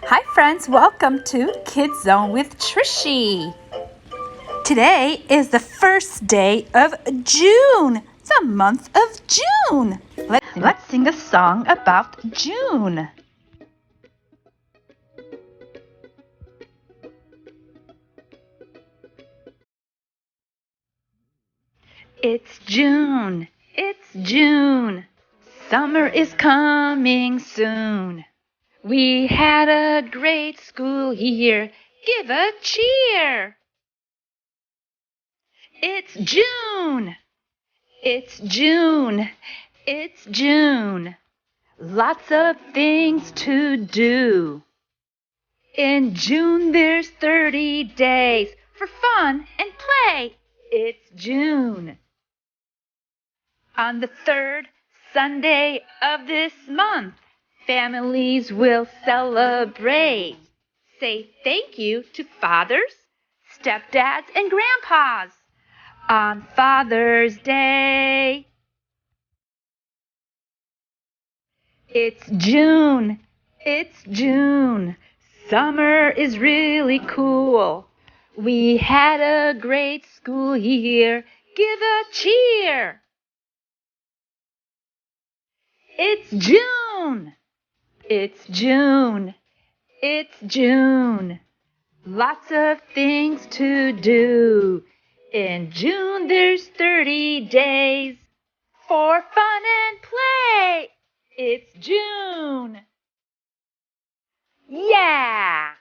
Hi friends, welcome to Kids Zone with Trishy. Today is the first day of June. It's a month of June. Let's sing a song about June. It's June, it's June. Summer is coming soon. We had a great school year. Give a cheer. It's June. It's June. It's June. Lots of things to do. In June there's 30 days for fun and play. It's June. On the third Sunday of this month, families will celebrate. Say thank you to fathers, stepdads, and grandpas on Father's Day. It's June. It's June. Summer is really cool. We had a great school year. Give a cheer. It's June. It's June. It's June. Lots of things to do. In June there's 30 days for fun and play. It's June. Yeah!